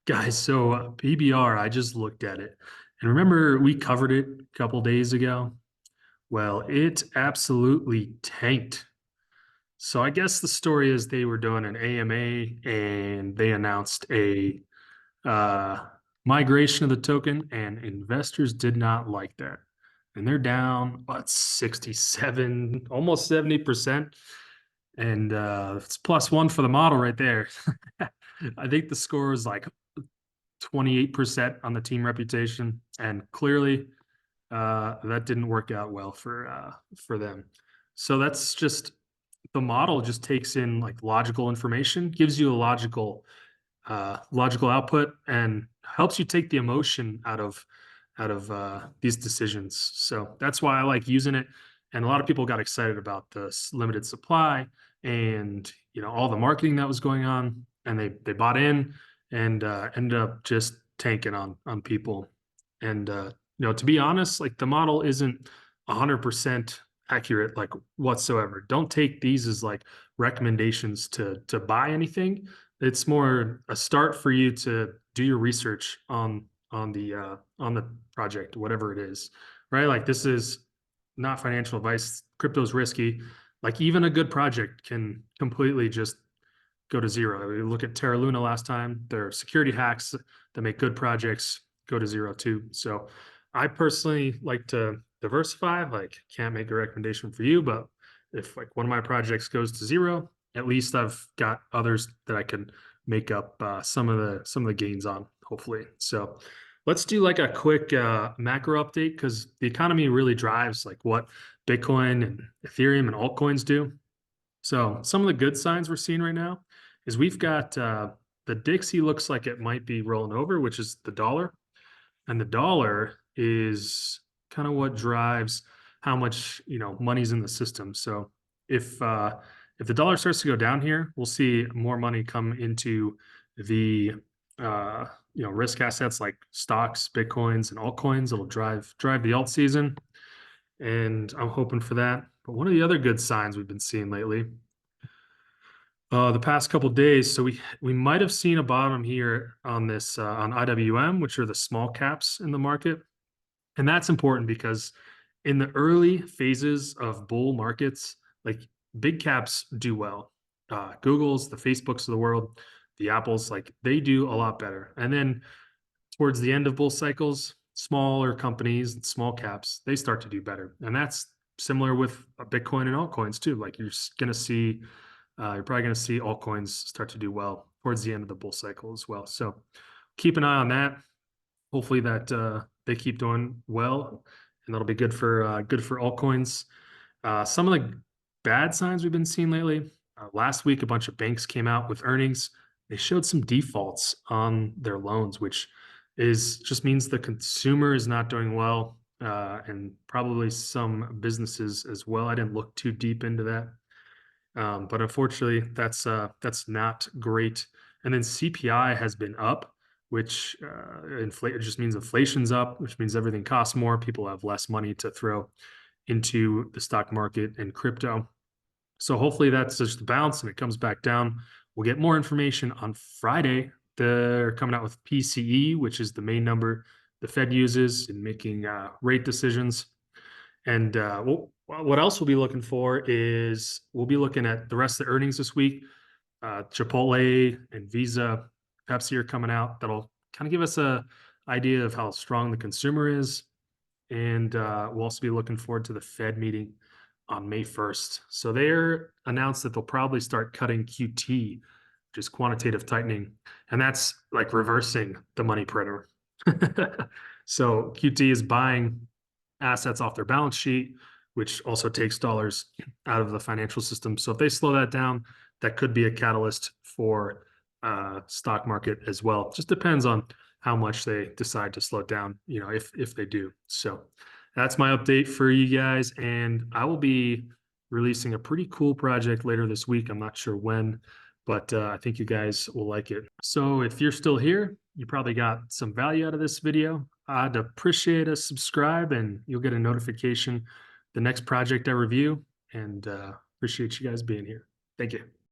Guys, so PBR, I just looked at it. And remember, we covered it a couple days ago? Well, it absolutely tanked. So I guess the story is they were doing an AMA and they announced a uh, migration of the token, and investors did not like that. And they're down, what, 67, almost 70%. And it's +1 for the model right there. I think the score is like 28% on the team reputation, and clearly that didn't work out well for them. So that's just the model just takes in like logical information, gives you a logical output, and helps you take the emotion out of these decisions. So that's why I like using it. And a lot of people got excited about the limited supply and all the marketing that was going on, and they bought in and ended up just tanking on people. And to be honest, like the model isn't 100% accurate like whatsoever. Don't take these as like recommendations to buy anything. It's more a start for you to do your research on the project, whatever it is, right? Like this is not financial advice. Crypto's risky. Like even a good project can completely just go to zero. We look at Terra Luna last time. There are security hacks that make good projects go to zero too. So I personally like to diversify. Like can't make a recommendation for you, but if like one of my projects goes to zero, at least I've got others that I can make up some of the gains on, hopefully. So let's do like a quick macro update because the economy really drives like what Bitcoin and Ethereum and altcoins do. So some of the good signs we're seeing right now is we've got the Dixie looks like it might be rolling over, which is the dollar, and the dollar is kind of what drives how much money's in the system. So if uh, if the dollar starts to go down here, we'll see more money come into the uh, risk assets like stocks, bitcoins, and altcoins. It'll drive the alt season, and I'm hoping for that. But one of the other good signs we've been seeing lately the past couple days. So we might have seen a bottom here on this on IWM, which are the small caps in the market, and that's important because in the early phases of bull markets, like big caps do well. Google's, the Facebooks of the world, the Apples, like they do a lot better. And then towards the end of bull cycles, smaller companies and small caps they start to do better, and that's similar with Bitcoin and altcoins too. Like you're probably going to see altcoins start to do well towards the end of the bull cycle as well. So keep an eye on that. Hopefully that they keep doing well, and that'll be good for altcoins. Some of the bad signs we've been seeing lately. Last week, a bunch of banks came out with earnings. They showed some defaults on their loans, which is just means the consumer is not doing well, and probably some businesses as well. I didn't look too deep into that. But unfortunately, that's not great. And then CPI has been up, which inflate it just means inflation's up, which means everything costs more. People have less money to throw into the stock market and crypto. So hopefully that's just the bounce and it comes back down. We'll get more information on Friday. They're coming out with PCE, which is the main number the Fed uses in making rate decisions. And what else we'll be looking for is we'll be looking at the rest of the earnings this week. Chipotle and Visa, Pepsi are coming out. That'll kind of give us a idea of how strong the consumer is. And we'll also be looking forward to the Fed meeting on May 1st. So they're announced that they'll probably start cutting QT, which is quantitative tightening. And that's like reversing the money printer. So QT is buying assets off their balance sheet, which also takes dollars out of the financial system. So if they slow that down, that could be a catalyst for stock market as well. Just depends on how much they decide to slow it down, if they do. So that's my update for you guys. And I will be releasing a pretty cool project later this week. I'm not sure when, but I think you guys will like it. So if you're still here, you probably got some value out of this video. I'd appreciate a subscribe and you'll get a notification the next project I review. And appreciate you guys being here. Thank you.